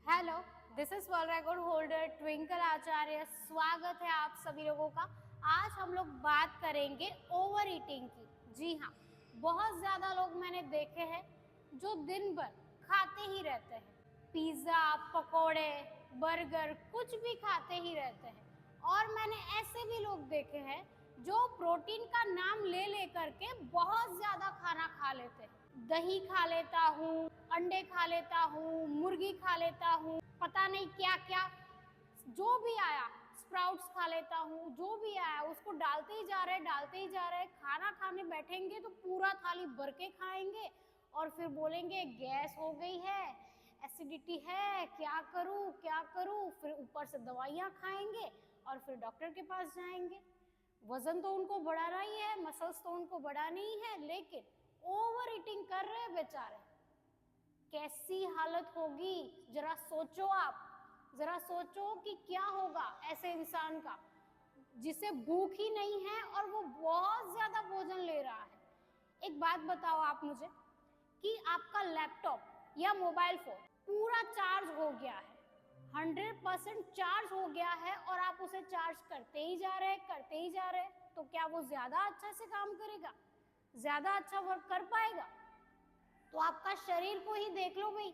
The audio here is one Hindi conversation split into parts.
Hello, this is world record holder Twinkle Acharya. स्वागत है आप सभी लोगों का। आज हम लोग बात करेंगे ओवर ईटिंग की। जी हाँ, बहुत ज़्यादा लोग मैंने देखे हैं जो दिन भर खाते ही रहते हैं। पिज़्ज़ा, पकोड़े, बर्गर कुछ भी खाते ही रहते हैं। और मैंने ऐसे भी लोग देखे हैं जो प्रोटीन का नाम ले लेकर के बहुत ज़्यादा खाना खा लेते हैं। दही खा लेता हूँ, अंडे खा लेता हूँ, मुर्गी खा लेता हूँ, पता नहीं क्या क्या जो भी आया, स्प्राउट्स खा लेता हूँ, जो भी आया उसको डालते ही जा रहे। खाना खाने बैठेंगे तो पूरा थाली भर के खाएंगे और फिर बोलेंगे गैस हो गई है, एसिडिटी है, क्या करूँ। फिर ऊपर से दवाइयाँ खाएंगे और फिर डॉक्टर के पास जाएंगे। वजन तो उनको बढ़ाना ही है, मसल्स तो उनको बढ़ानी ही है, लेकिन ओवर ईटिंग कर रहे हैं बेचारे। कैसी हालत होगी जरा सोचो आप, जरा सोचो कि क्या होगा ऐसे इंसान का जिसे भूख ही नहीं है और वो बहुत ज्यादा भोजन ले रहा है। एक बात बताओ आप मुझे कि आपका लैपटॉप या मोबाइल फोन पूरा चार्ज हो गया है, 100% चार्ज हो गया है और आप उसे चार्ज करते ही जा रहे, तो क्या वो ज्यादा अच्छा से काम करेगा, ज्यादा अच्छा वर्क कर पाएगा? तो आपका शरीर को ही देख लो भाई,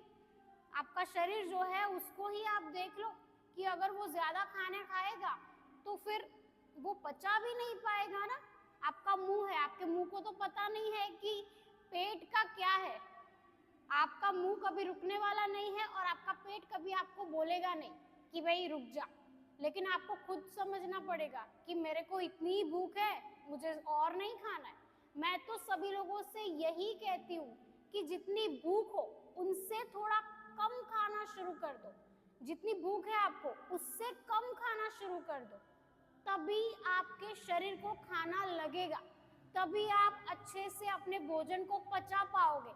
आपका शरीर जो है उसको ही आप देख लो कि अगर वो ज्यादा खाने खाएगा तो फिर वो पचा भी नहीं पाएगा ना। आपका मुंह है, आपके मुंह को तो पता नहीं है कि पेट का क्या है। आपका मुंह कभी रुकने वाला नहीं है और आपका पेट कभी आपको बोलेगा नहीं कि भाई रुक जा, लेकिन आपको खुद समझना पड़ेगा कि मेरे को इतनी भूख है, मुझे और नहीं खाना है। मैं तो सभी लोगों से यही कहती हूँ कि जितनी भूख हो उनसे थोड़ा कम खाना शुरू कर दो। जितनी भूख है आपको उससे कम खाना शुरू कर दो, तभी आपके शरीर को खाना लगेगा, तभी आप अच्छे से अपने भोजन को पचा पाओगे,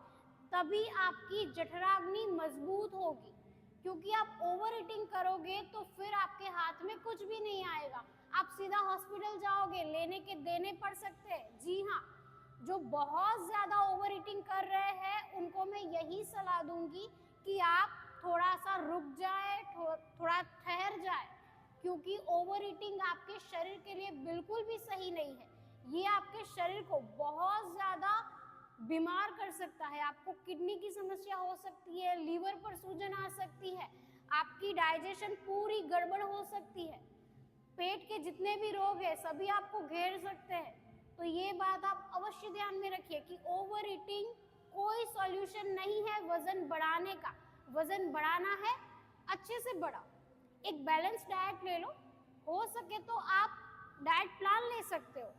तभी आपकी जठराग्नि मजबूत होगी। क्योंकि आप ओवर ईटिंग करोगे तो फिर आपके हाथ में कुछ भी नहीं आएगा, आप सीधा हॉस्पिटल जाओगे, लेने के देने पड़ सकते हैं। जी हाँ, जो बहुत ज्यादा ओवर ईटिंग कर रहे हैं उनको मैं यही सलाह दूंगी कि आप थोड़ा सा रुक जाए, थोड़ा ठहर जाए, क्योंकि ओवर ईटिंग आपके शरीर के लिए बिल्कुल भी सही नहीं है। ये आपके शरीर को बहुत ज्यादा बीमार कर सकता है। आपको किडनी की समस्या हो सकती है, लीवर पर सूजन आ सकती है, आपकी डाइजेशन पूरी गड़बड़ हो सकती है, पेट के जितने भी रोग है सभी आपको घेर सकते हैं। तो ये बात आप अवश्य ध्यान में रखिए कि ओवर ईटिंग कोई सॉल्यूशन नहीं है वजन बढ़ाने का। वजन बढ़ाना है, अच्छे से बढ़ाओ, एक बैलेंस डाइट ले लो। हो सके तो आप डाइट प्लान ले सकते हो,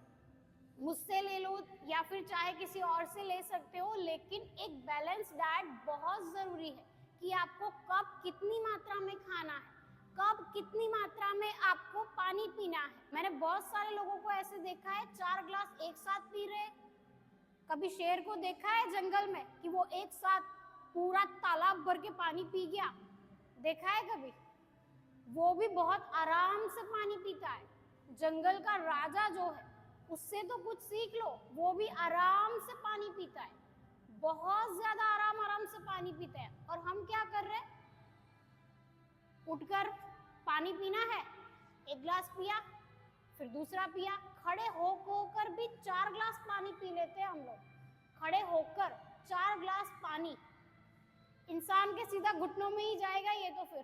मुझसे ले लो या फिर चाहे किसी और से ले सकते हो, लेकिन एक बैलेंस डाइट बहुत जरूरी है कि आपको कब कितनी मात्रा में खाना है, कब कितनी मात्रा में आपको पानी पीना है। मैंने बहुत सारे लोगों को ऐसे देखा है 4 ग्लास एक साथ पी रहे। कभी शेर को देखा है जंगल में कि वो एक साथ पूरा तालाब भर के पानी पी गया? देखा है कभी? वो भी बहुत आराम से पानी पीता है। जंगल का राजा जो है उससे तो कुछ सीख लो, वो भी आराम से पानी पीता है, बहुत ज्यादा आराम से पानी पीते हैं। और हम क्या कर रहे हैं, उठकर पानी पीना है, एक गिलास पिया, फिर दूसरा पिया, खड़े होकर भी 4 गिलास पानी पी लेते हैं हम लोग। खड़े होकर 4 गिलास पानी इंसान के सीधा घुटनों में ही जाएगा ये तो फिर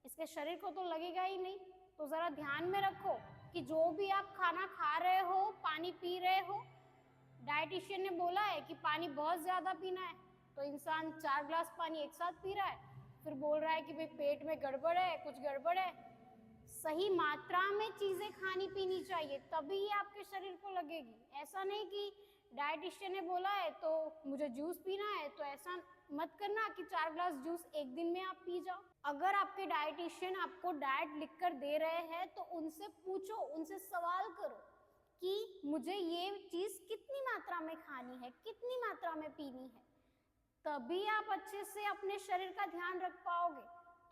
इसके शरीर को तो लगेगा ही नहीं। तो जरा ध्यान में रखो कि जो भी आप खाना खा रहे हो, पानी पी रहे हो, डाइटिशियन ने बोला है कि पानी बहुत ज्यादा पीना है, तो इंसान 4 गिलास पानी एक साथ पी रहा है, फिर बोल रहा है कि भाई पेट में गड़बड़ है, कुछ गड़बड़ है। सही मात्रा में चीजें खानी पीनी चाहिए, तभी ये आपके शरीर को लगेगी। ऐसा नहीं कि डाइटिशियन ने बोला है तो मुझे जूस पीना है, तो ऐसा मत करना कि 4 ग्लास जूस एक दिन में आप पी जाओ। अगर आपके डाइटिशियन आपको डाइट लिख कर दे रहे हैं तो उनसे पूछो, उनसे सवाल करो कि मुझे ये चीज कितनी मात्रा में खानी है, कितनी मात्रा में पीनी है, तभी आप अच्छे से अपने शरीर का ध्यान रख पाओगे।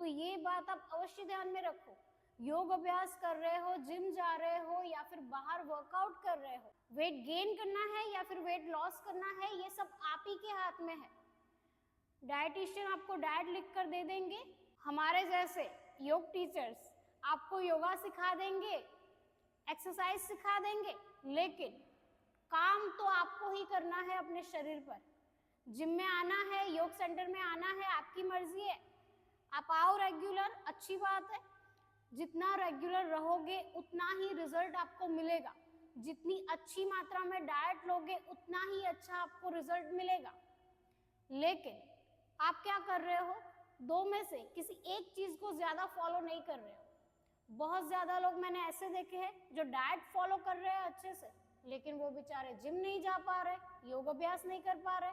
तो ये बात आप अवश्य ध्यान में रखो। योग अभ्यास कर रहे हो, जिम जा रहे हो या फिर बाहर वर्कआउट कर रहे हो, वेट गेन करना है या फिर वेट लॉस करना है, ये सब आप ही के हाथ में है। डाइटिशियन आपको डाइट लिख कर दे देंगे, हमारे जैसे योग टीचर्स आपको योगा सिखा देंगे, एक्सरसाइज सिखा देंगे, लेकिन काम तो आपको ही करना है अपने शरीर पर। जिम में आना है, योग सेंटर में आना है, आपकी मर्जी है। आप आओ रेगुलर, अच्छी बात है। जितना रेगुलर रहोगे उतना ही रिजल्ट आपको मिलेगा। जितनी अच्छी मात्रा में डाइट लोगे उतना ही अच्छा आपको रिजल्ट मिलेगा। लेकिन आप क्या कर रहे हो, दो में से किसी एक चीज को ज्यादा फॉलो नहीं कर रहे हो। बहुत ज्यादा लोग मैंने ऐसे देखे हैं जो डाइट फॉलो कर रहे हैं अच्छे से, लेकिन वो बेचारे जिम नहीं जा पा रहे, योग अभ्यास नहीं कर पा रहे,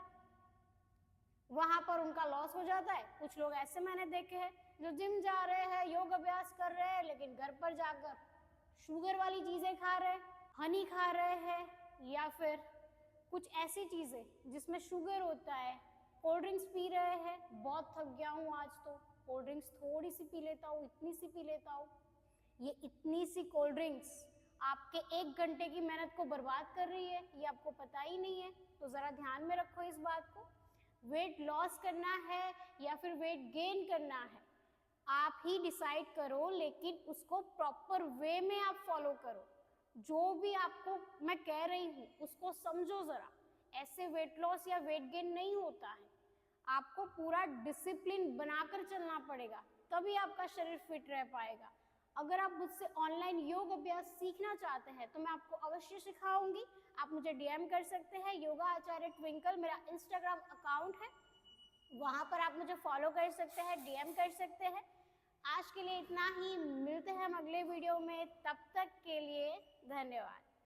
वहां पर उनका लॉस हो जाता है। कुछ लोग ऐसे मैंने देखे हैं जो जिम जा रहे हैं, योग अभ्यास कर रहे हैं, लेकिन घर पर जाकर शुगर वाली चीजें खा रहे हैं, हनी खा रहे हैं, या फिर कुछ ऐसी चीजें जिसमें शुगर होता है, कोल्ड ड्रिंक्स पी रहे हैं। बहुत थक गया हूँ आज तो कोल्ड ड्रिंक्स थोड़ी सी पी लेता हूँ, इतनी सी पी लेता हूँ। ये इतनी सी कोल्ड ड्रिंक्स आपके 1 घंटे की मेहनत को बर्बाद कर रही है, ये आपको पता ही नहीं है। तो जरा ध्यान में रखो इस बात को। वेट लॉस करना है या फिर वेट गेन करना है, आप ही डिसाइड करो, लेकिन उसको प्रॉपर वे में आप फॉलो करो। जो भी आपको मैं कह रही हूँ उसको समझो जरा। ऐसे वेट लॉस या वेट गेन नहीं होता है। आपको पूरा डिसिप्लिन बनाकर चलना पड़ेगा, तभी आपका शरीर फिट रह पाएगा। अगर आप मुझसे ऑनलाइन योग अभ्यास सीखना चाहते हैं तो मैं आपको अवश्य सिखाऊंगी। आप मुझे डीएम कर सकते हैं, योगा आचार्य ट्विंकल मेरा इंस्टाग्राम अकाउंट है, वहां पर आप मुझे फॉलो कर सकते हैं, डीएम कर सकते हैं। आज के लिए इतना ही, मिलते हैं हम अगले वीडियो में, तब तक के लिए धन्यवाद।